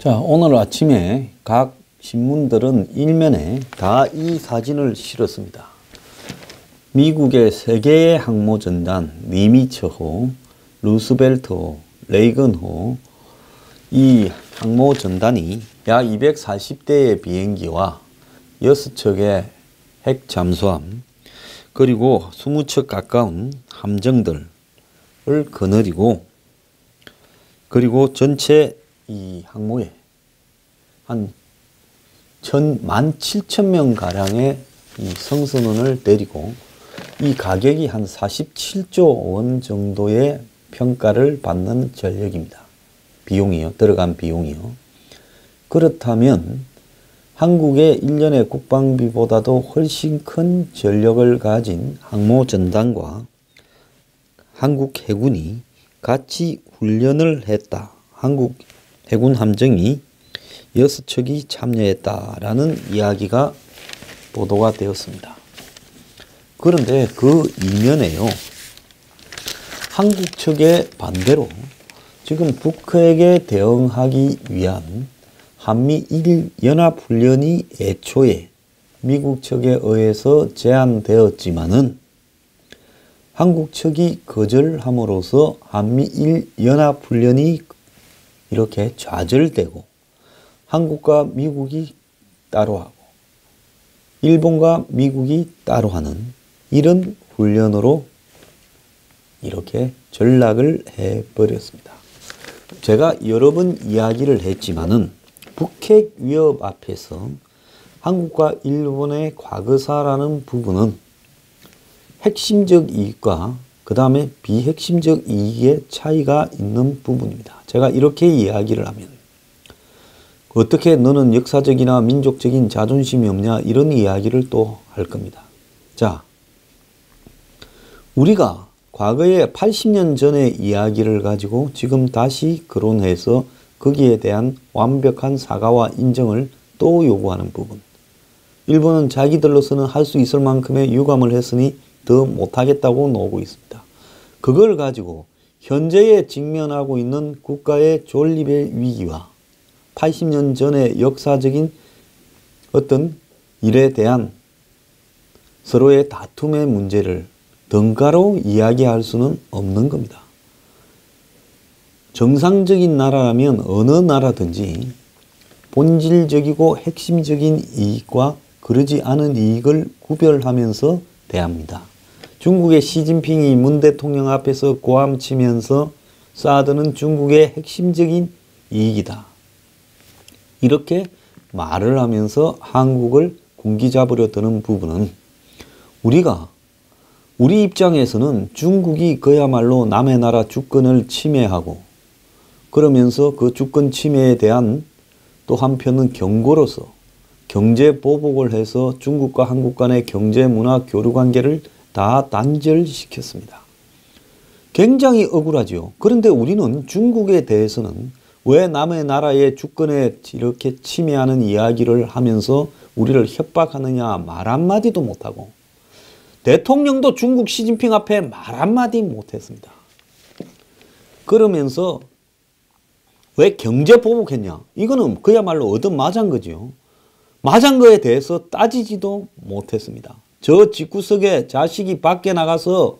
자, 오늘 아침에 각 신문들은 일면에 다 이 사진을 실었습니다. 미국의 세 개의 항모전단, 니미츠호, 루스벨트호, 레이건호, 이 항모전단이 약 240대의 비행기와 6척의 핵 잠수함, 그리고 20척 가까운 함정들을 거느리고, 그리고 전체 이 항모에 한 17,000명 가량의 이 성선원을 데리고 이 가격이 한 47조 원 정도의 평가를 받는 전력입니다. 비용이요. 들어간 비용이요. 그렇다면 한국의 1년의 국방비보다도 훨씬 큰 전력을 가진 항모전단과 한국 해군이 같이 훈련을 했다. 한국 해군 함정이 6척이 참여했다라는 이야기가 보도가 되었습니다. 그런데 그 이면에요, 한국 측의 반대로 지금 북핵에 대응하기 위한 한미 1연합훈련이 애초에 미국 측에 의해서 제안되었지만은 한국 측이 거절함으로써 한미 1연합훈련이 이렇게 좌절되고 한국과 미국이 따로 하고 일본과 미국이 따로 하는 이런 훈련으로 이렇게 전락을 해버렸습니다. 제가 여러 번 이야기를 했지만은 북핵 위협 앞에서 한국과 일본의 과거사라는 부분은 핵심적 이익과 그 다음에 비핵심적 이익의 차이가 있는 부분입니다. 제가 이렇게 이야기를 하면 어떻게 너는 역사적이나 민족적인 자존심이 없냐 이런 이야기를 또 할 겁니다. 자, 우리가 과거에 80년 전의 이야기를 가지고 지금 다시 거론해서 거기에 대한 완벽한 사과와 인정을 또 요구하는 부분. 일본은 자기들로서는 할 수 있을 만큼의 유감을 했으니 더 못하겠다고 나오고 있습니다. 그걸 가지고 현재에 직면하고 있는 국가의 존립의 위기와 80년 전의 역사적인 어떤 일에 대한 서로의 다툼의 문제를 덩가로 이야기할 수는 없는 겁니다. 정상적인 나라라면 어느 나라든지 본질적이고 핵심적인 이익과 그러지 않은 이익을 구별하면서 대합니다. 중국의 시진핑이 문 대통령 앞에서 고함치면서 사드는 중국의 핵심적인 이익이다. 이렇게 말을 하면서 한국을 군기잡으려 드는 부분은 우리 입장에서는 중국이 그야말로 남의 나라 주권을 침해하고 그러면서 그 주권 침해에 대한 또 한편은 경고로서 경제 보복을 해서 중국과 한국 간의 경제 문화 교류 관계를 다 단절시켰습니다. 굉장히 억울하죠. 그런데 우리는 중국에 대해서는 왜 남의 나라의 주권에 이렇게 침해하는 이야기를 하면서 우리를 협박하느냐 말 한마디도 못하고 대통령도 중국 시진핑 앞에 말 한마디 못했습니다. 그러면서 왜 경제 보복했냐? 이거는 그야말로 얻어맞은 거죠. 맞은 거에 대해서 따지지도 못했습니다. 저 집구석에 자식이 밖에 나가서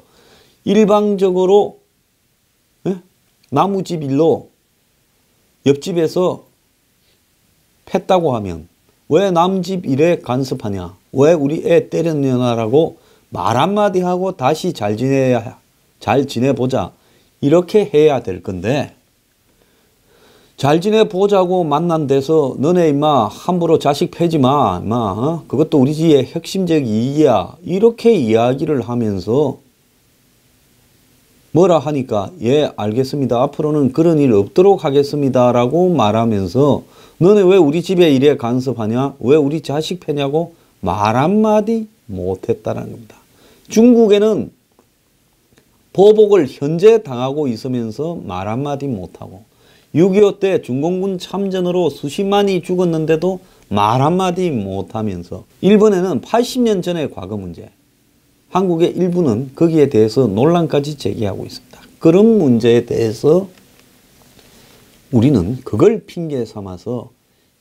일방적으로 나무집 일로 옆집에서 팼다고 하면 왜 남집 일에 간섭하냐? 왜 우리 애 때렸냐라고 말 한마디 하고 다시 잘 지내보자 이렇게 해야 될 건데 잘 지내보자고 만난 데서 너네 임마 함부로 자식 패지 마 임마 그것도 우리 집의 핵심적 이익이야 이렇게 이야기를 하면서 뭐라 하니까 예 알겠습니다 앞으로는 그런 일 없도록 하겠습니다 라고 말하면서 너네 왜 우리 집의 일에 간섭하냐 왜 우리 자식 패냐고 말 한마디 못했다는 겁니다. 중국에는 보복을 현재 당하고 있으면서 말 한마디 못하고 6.25 때 중공군 참전으로 수십만이 죽었는데도 말 한마디 못하면서 일본에는 80년 전의 과거 문제 한국의 일부는 거기에 대해서 논란까지 제기하고 있습니다. 그런 문제에 대해서 우리는 그걸 핑계 삼아서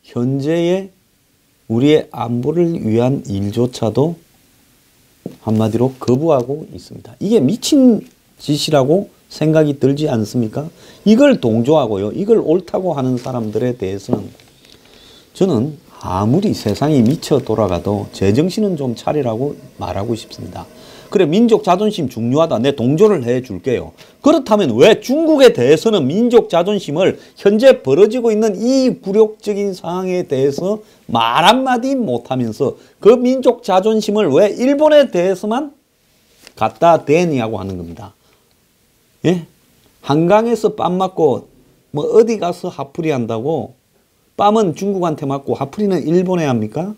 현재의 우리의 안보를 위한 일조차도 한마디로 거부하고 있습니다. 이게 미친 짓이라고 생각이 들지 않습니까? 이걸 동조하고요. 이걸 옳다고 하는 사람들에 대해서는 저는 아무리 세상이 미쳐 돌아가도 제정신은 좀 차리라고 말하고 싶습니다. 그래, 민족 자존심 중요하다. 내 동조를 해 줄게요. 그렇다면 왜 중국에 대해서는 민족 자존심을 현재 벌어지고 있는 이 굴욕적인 상황에 대해서 말 한마디 못하면서 그 민족 자존심을 왜 일본에 대해서만 갖다 대냐고 하는 겁니다. 예? 한강에서 뺨 맞고 뭐 어디 가서 화풀이 한다고 뺨은 중국한테 맞고 화풀이는 일본에 합니까?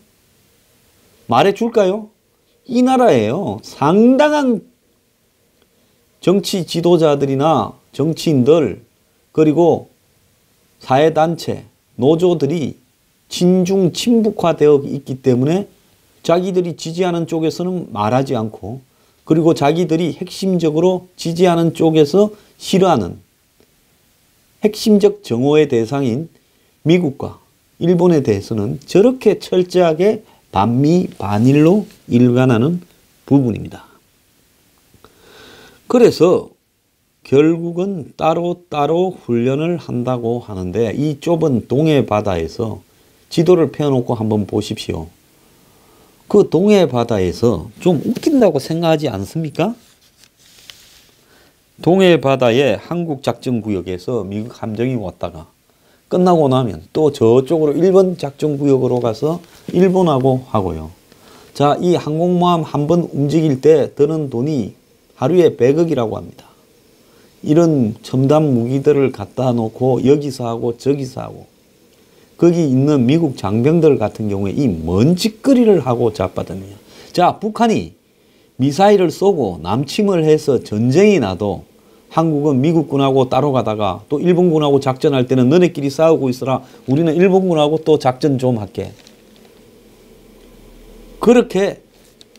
말해 줄까요? 이 나라에요. 상당한 정치 지도자들이나 정치인들 그리고 사회단체, 노조들이 친중 친북화되어 있기 때문에 자기들이 지지하는 쪽에서는 말하지 않고 그리고 자기들이 핵심적으로 지지하는 쪽에서 싫어하는 핵심적 정오의 대상인 미국과 일본에 대해서는 저렇게 철저하게 반미 반일로 일관하는 부분입니다. 그래서 결국은 따로따로 훈련을 한다고 하는데 이 좁은 동해 바다에서 지도를 펴놓고 한번 보십시오. 그 동해 바다에서 좀 웃긴다고 생각하지 않습니까? 동해 바다의 한국 작전구역에서 미국 함정이 왔다가 끝나고 나면 또 저쪽으로 일본 작전구역으로 가서 일본하고 하고요. 자, 이 항공모함 한 번 움직일 때 드는 돈이 하루에 100억이라고 합니다. 이런 첨단 무기들을 갖다 놓고 여기서 하고 저기서 하고 거기 있는 미국 장병들 같은 경우에 이 뭔 짓거리를 하고 자빠졌느냐. 자, 북한이 미사일을 쏘고 남침을 해서 전쟁이 나도 한국은 미국군하고 따로 가다가 또 일본군하고 작전할 때는 너네끼리 싸우고 있어라. 우리는 일본군하고 또 작전 좀 할게. 그렇게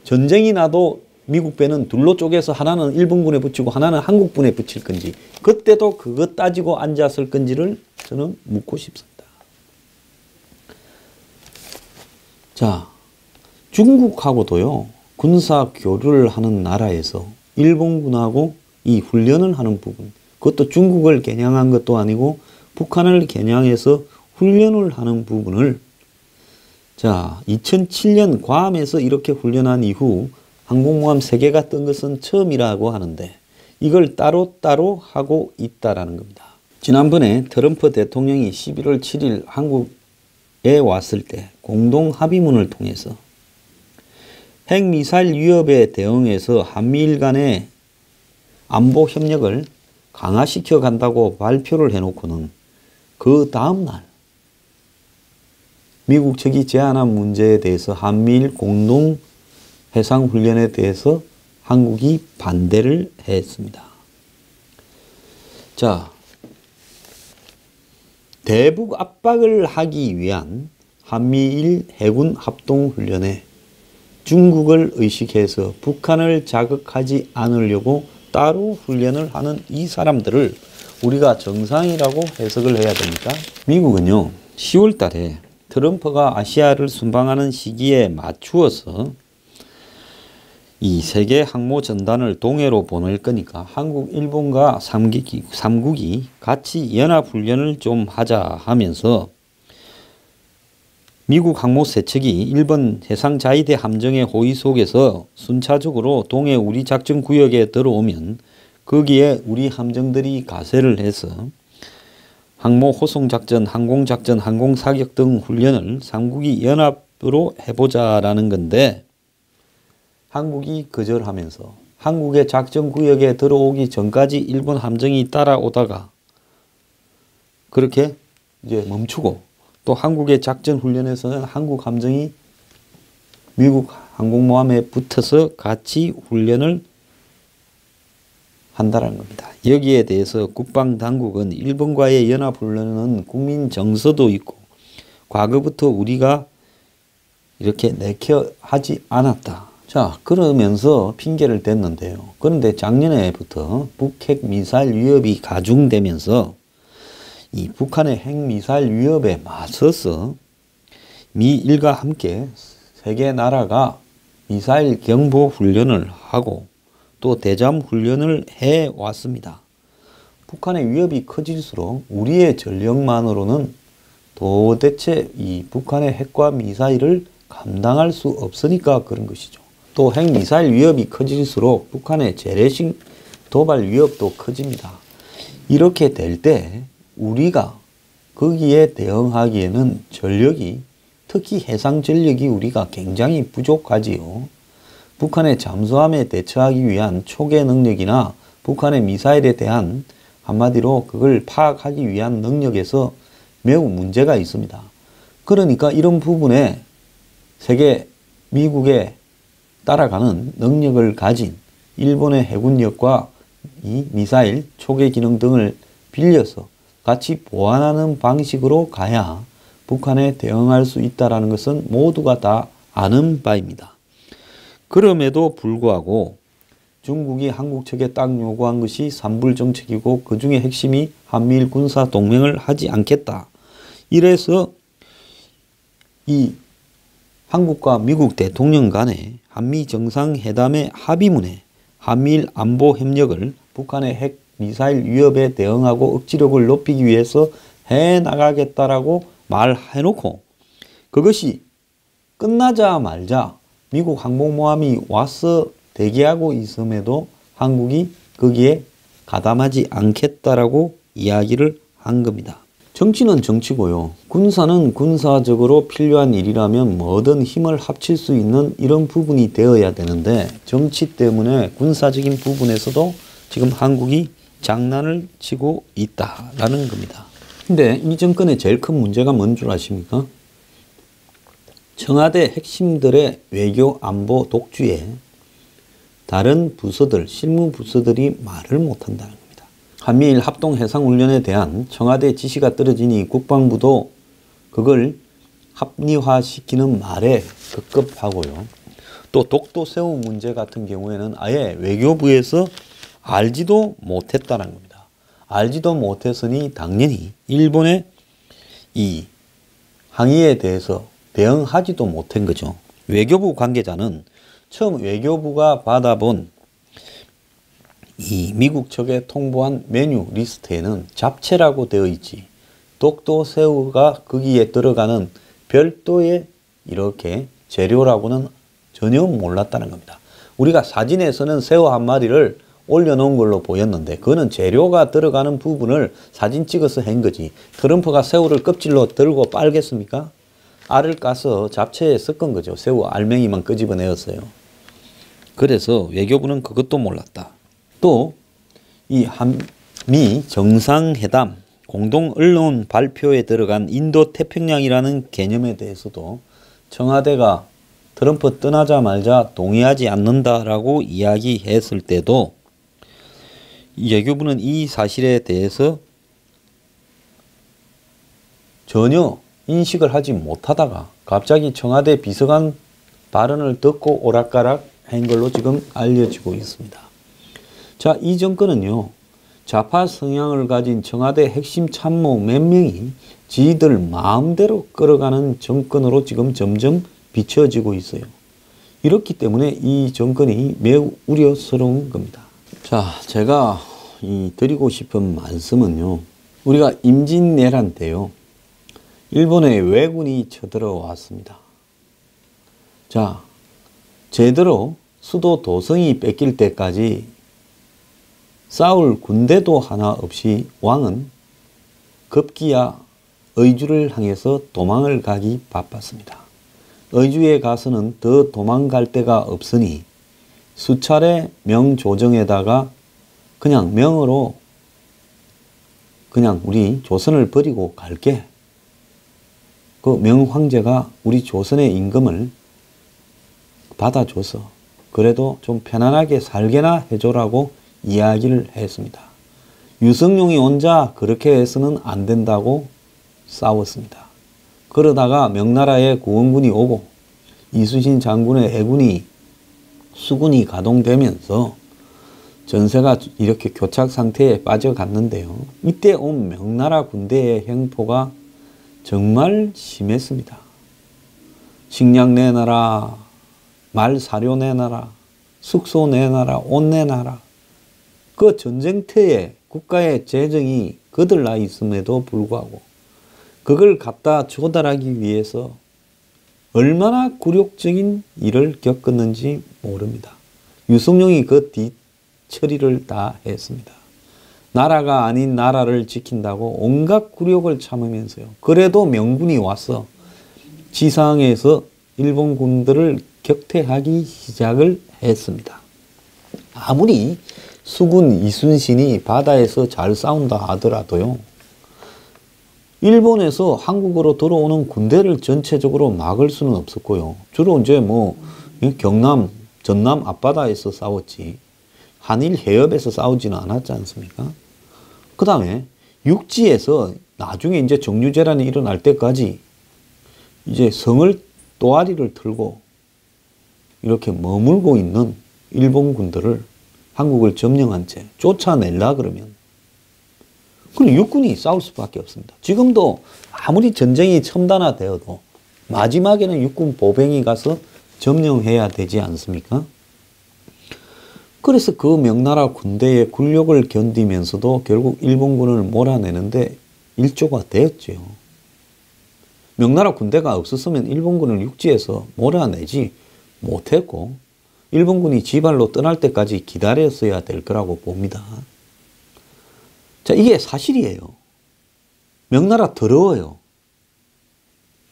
전쟁이 나도 미국 배는 둘로 쪼개서 하나는 일본군에 붙이고 하나는 한국군에 붙일 건지 그때도 그것 따지고 앉았을 건지를 저는 묻고 싶습니다. 자, 중국하고도요. 군사 교류를 하는 나라에서 일본군하고 이 훈련을 하는 부분 그것도 중국을 겨냥한 것도 아니고 북한을 겨냥해서 훈련을 하는 부분을 자 2007년 괌에서 이렇게 훈련한 이후 항공모함 3개가 뜬 것은 처음이라고 하는데 이걸 따로따로 하고 있다라는 겁니다. 지난번에 트럼프 대통령이 11월 7일 한국에 왔을 때 공동 합의문을 통해서 핵미사일 위협에 대응해서 한미일 간의 안보 협력을 강화시켜 간다고 발표를 해놓고는 그 다음날 미국 측이 제안한 문제에 대해서 한미일 공동 해상훈련에 대해서 한국이 반대를 했습니다. 자, 대북 압박을 하기 위한 한미일 해군 합동훈련에 중국을 의식해서 북한을 자극하지 않으려고 따로 훈련을 하는 이 사람들을 우리가 정상이라고 해석을 해야 됩니까? 미국은요 10월 달에 트럼프가 아시아를 순방하는 시기에 맞추어서 이 세계 항모 전단을 동해로 보낼 거니까 한국, 일본과 3국이 같이 연합훈련을 좀 하자 하면서 미국 항모 세척이 일본 해상자위대 함정의 호위 속에서 순차적으로 동해 우리 작전구역에 들어오면 거기에 우리 함정들이 가세를 해서 항모 호송작전, 항공작전, 항공사격 등 훈련을 3국이 연합으로 해보자라는 건데 한국이 거절하면서 한국의 작전구역에 들어오기 전까지 일본 함정이 따라오다가 그렇게 이제 멈추고 또 한국의 작전훈련에서는 한국 함정이 미국 항공모함에 붙어서 같이 훈련을 한다는 겁니다. 여기에 대해서 국방당국은 일본과의 연합훈련은 국민 정서도 있고 과거부터 우리가 이렇게 내켜 하지 않았다. 자, 그러면서 핑계를 댔는데요. 그런데 작년에부터 북핵 미사일 위협이 가중되면서 이 북한의 핵미사일 위협에 맞서서 미일과 함께 세계 나라가 미사일 경보 훈련을 하고 또 대잠 훈련을 해왔습니다. 북한의 위협이 커질수록 우리의 전력만으로는 도대체 이 북한의 핵과 미사일을 감당할 수 없으니까 그런 것이죠. 또 핵미사일 위협이 커질수록 북한의 재래식 도발 위협도 커집니다. 이렇게 될 때 우리가 거기에 대응하기에는 전력이, 특히 해상 전력이 우리가 굉장히 부족하지요. 북한의 잠수함에 대처하기 위한 초계 능력이나 북한의 미사일에 대한 한마디로 그걸 파악하기 위한 능력에서 매우 문제가 있습니다. 그러니까 이런 부분에 세계 미국에 따라가는 능력을 가진 일본의 해군력과 이 미사일 초계 기능 등을 빌려서 같이 보완하는 방식으로 가야 북한에 대응할 수 있다는 것은 모두가 다 아는 바입니다. 그럼에도 불구하고 중국이 한국 측에 딱 요구한 것이 삼불정책이고 그 중에 핵심이 한미일 군사동맹을 하지 않겠다. 이래서 이 한국과 미국 대통령 간의 한미 정상회담의 합의문에 한미일 안보 협력을 북한의 핵 미사일 위협에 대응하고 억지력을 높이기 위해서 해나가겠다라고 말해놓고 그것이 끝나자마자 미국 항공모함이 와서 대기하고 있음에도 한국이 거기에 가담하지 않겠다라고 이야기를 한 겁니다. 정치는 정치고요. 군사는 군사적으로 필요한 일이라면 뭐든 힘을 합칠 수 있는 이런 부분이 되어야 되는데 정치 때문에 군사적인 부분에서도 지금 한국이 장난을 치고 있다라는 겁니다. 근데 이 정권의 제일 큰 문제가 뭔 줄 아십니까? 청와대 핵심들의 외교 안보 독주에 다른 부서들, 실무 부서들이 말을 못한다는 겁니다. 한미일 합동해상훈련에 대한 청와대 지시가 떨어지니 국방부도 그걸 합리화시키는 말에 급급하고요. 또 독도 새우 문제 같은 경우에는 아예 외교부에서 알지도 못했다는 겁니다. 알지도 못했으니 당연히 일본의 이 항의에 대해서 대응하지도 못한 거죠. 외교부 관계자는 처음 외교부가 받아본 이 미국 측에 통보한 메뉴 리스트에는 잡채라고 되어 있지 독도 새우가 거기에 들어가는 별도의 이렇게 재료라고는 전혀 몰랐다는 겁니다. 우리가 사진에서는 새우 한 마리를 올려놓은 걸로 보였는데 그거는 재료가 들어가는 부분을 사진 찍어서 한 거지. 트럼프가 새우를 껍질로 들고 빨겠습니까? 알을 까서 잡채에 섞은 거죠. 새우 알맹이만 끄집어내었어요. 그래서 외교부는 그것도 몰랐다. 또 이 한미 정상회담 공동 언론 발표에 들어간 인도태평양이라는 개념에 대해서도 청와대가 트럼프 떠나자마자 동의하지 않는다라고 이야기했을 때도 외교부는 이 사실에 대해서 전혀 인식을 하지 못하다가 갑자기 청와대 비서관 발언을 듣고 오락가락 한 걸로 지금 알려지고 있습니다. 자, 이 정권은요, 좌파 성향을 가진 청와대 핵심 참모 몇 명이 지들 마음대로 끌어가는 정권으로 지금 점점 비춰지고 있어요. 이렇기 때문에 이 정권이 매우 우려스러운 겁니다. 자, 제가 드리고 싶은 말씀은요, 우리가 임진왜란 때요, 일본의 왜군이 쳐들어왔습니다. 자, 제대로 수도 도성이 뺏길 때까지 싸울 군대도 하나 없이 왕은 급기야 의주를 향해서 도망을 가기 바빴습니다. 의주에 가서는 더 도망갈 데가 없으니 수차례 명 조정에다가 그냥 명으로 그냥 우리 조선을 버리고 갈게. 그 명황제가 우리 조선의 임금을 받아줘서 그래도 좀 편안하게 살게나 해줘라고 이야기를 했습니다. 유성룡이 혼자 그렇게 해서는 안 된다고 싸웠습니다. 그러다가 명나라의 구원군이 오고 이순신 장군의 해군이 수군이 가동되면서 전세가 이렇게 교착 상태에 빠져갔는데요. 이때 온 명나라 군대의 행포가 정말 심했습니다. 식량 내놔라, 말 사료 내놔라, 숙소 내놔라, 옷 내놔라. 그 전쟁터에 국가의 재정이 거들나 있음에도 불구하고 그걸 갖다 조달하기 위해서 얼마나 굴욕적인 일을 겪었는지 모릅니다. 유성룡이 그 뒤처리를 다 했습니다. 나라가 아닌 나라를 지킨다고 온갖 굴욕을 참으면서요. 그래도 명군이 와서 지상에서 일본 군들을 격퇴하기 시작을 했습니다. 아무리 수군 이순신이 바다에서 잘 싸운다 하더라도요. 일본에서 한국으로 들어오는 군대를 전체적으로 막을 수는 없었고요. 주로 이제 경남, 전남 앞바다에서 싸웠지 한일 해협에서 싸우지는 않았지 않습니까? 그 다음에 육지에서 나중에 이제 정유재란이 일어날 때까지 이제 성을 또아리를 틀고 이렇게 머물고 있는 일본 군들을 한국을 점령한 채 쫓아내려 그러면 그럼 육군이 싸울 수밖에 없습니다. 지금도 아무리 전쟁이 첨단화되어도 마지막에는 육군 보병이 가서 점령해야 되지 않습니까? 그래서 그 명나라 군대의 굴욕을 견디면서도 결국 일본군을 몰아내는데 일조가 되었죠. 명나라 군대가 없었으면 일본군을 육지에서 몰아내지 못했고 일본군이 지발로 떠날 때까지 기다렸어야 될 거라고 봅니다. 자, 이게 사실이에요. 명나라 더러워요.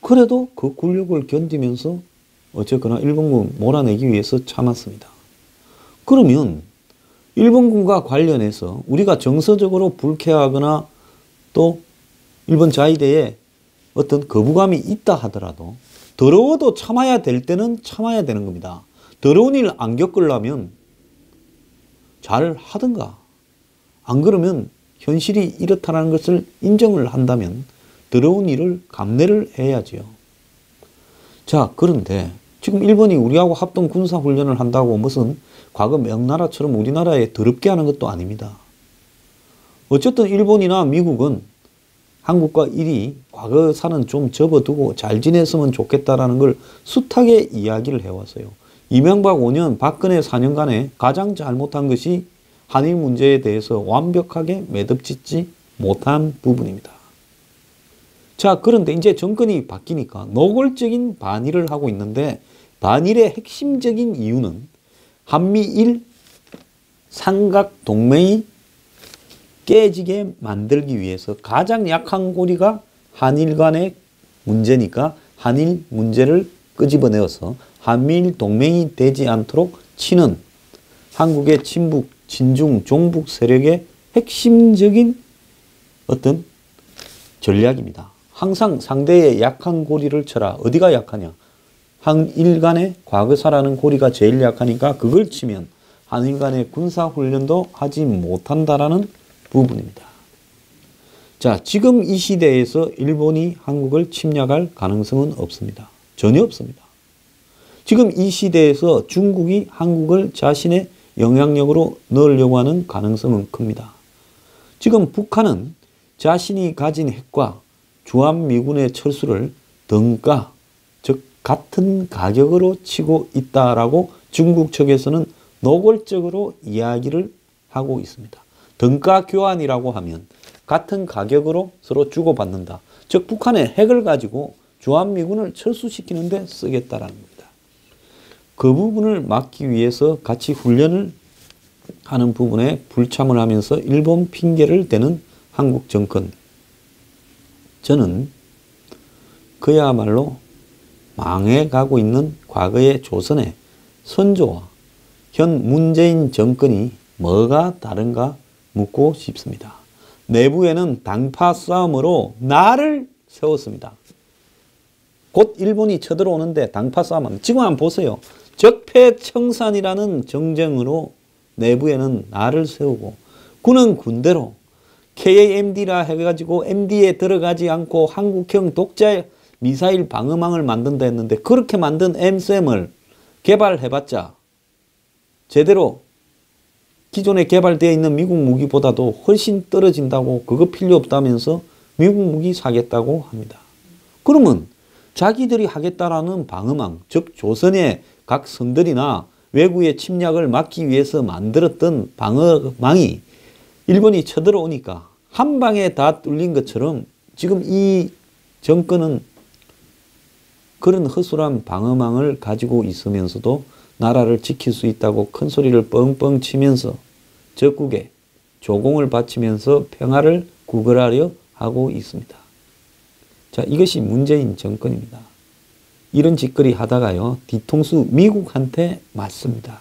그래도 그 굴욕을 견디면서 어쨌거나 일본군 몰아내기 위해서 참았습니다. 그러면 일본군과 관련해서 우리가 정서적으로 불쾌하거나 또 일본 자위대에 어떤 거부감이 있다 하더라도 더러워도 참아야 될 때는 참아야 되는 겁니다. 더러운 일 안 겪으려면 잘 하든가 안 그러면 현실이 이렇다는 것을 인정을 한다면 더러운 일을 감내를 해야지요. 자, 그런데 지금 일본이 우리하고 합동 군사훈련을 한다고 무슨 과거 명나라처럼 우리나라에 더럽게 하는 것도 아닙니다. 어쨌든 일본이나 미국은 한국과 일이 과거사는 좀 접어두고 잘 지냈으면 좋겠다라는 걸 숱하게 이야기를 해왔어요. 이명박 5년, 박근혜 4년간에 가장 잘못한 것이 한일 문제에 대해서 완벽하게 매듭짓지 못한 부분입니다. 자, 그런데 이제 정권이 바뀌니까 노골적인 반일을 하고 있는데 반일의 핵심적인 이유는 한미일 삼각동맹이 깨지게 만들기 위해서 가장 약한 고리가 한일 간의 문제니까 한일 문제를 끄집어내어서 한미일 동맹이 되지 않도록 치는 한국의 친북, 친중, 종북 세력의 핵심적인 어떤 전략입니다. 항상 상대의 약한 고리를 쳐라. 어디가 약하냐? 한일 간의 과거사라는 고리가 제일 약하니까 그걸 치면 한일 간의 군사훈련도 하지 못한다라는 부분입니다. 자, 지금 이 시대에서 일본이 한국을 침략할 가능성은 없습니다. 전혀 없습니다. 지금 이 시대에서 중국이 한국을 자신의 영향력으로 넣으려고 하는 가능성은 큽니다. 지금 북한은 자신이 가진 핵과 주한미군의 철수를 등가, 즉 같은 가격으로 치고 있다라고 중국 측에서는 노골적으로 이야기를 하고 있습니다. 등가 교환이라고 하면 같은 가격으로 서로 주고받는다. 즉 북한의 핵을 가지고 주한미군을 철수시키는 데 쓰겠다라는 겁니다. 그 부분을 막기 위해서 같이 훈련을 하는 부분에 불참을 하면서 일본 핑계를 대는 한국 정권. 저는 그야말로 망해가고 있는 과거의 조선의 선조와 현 문재인 정권이 뭐가 다른가 묻고 싶습니다. 내부에는 당파 싸움으로 나를 세웠습니다. 곧 일본이 쳐들어오는데 당파 싸움은 지금 한번 보세요. 적폐청산이라는 정쟁으로 내부에는 나를 세우고 군은 군대로 KAMD라 해가지고 MD에 들어가지 않고 한국형 독자 미사일 방어망을 만든다 했는데 그렇게 만든 MSM을 개발해봤자 제대로 기존에 개발되어 있는 미국 무기보다도 훨씬 떨어진다고 그거 필요 없다면서 미국 무기 사겠다고 합니다. 그러면 자기들이 하겠다라는 방어망, 즉 조선의 각 성들이나 외구의 침략을 막기 위해서 만들었던 방어망이 일본이 쳐들어오니까 한 방에 다 뚫린 것처럼 지금 이 정권은 그런 허술한 방어망을 가지고 있으면서도 나라를 지킬 수 있다고 큰 소리를 뻥뻥 치면서 적국에 조공을 바치면서 평화를 구걸하려 하고 있습니다. 자, 이것이 문재인 정권입니다. 이런 짓거리 하다가요, 뒤통수 미국한테 맞습니다.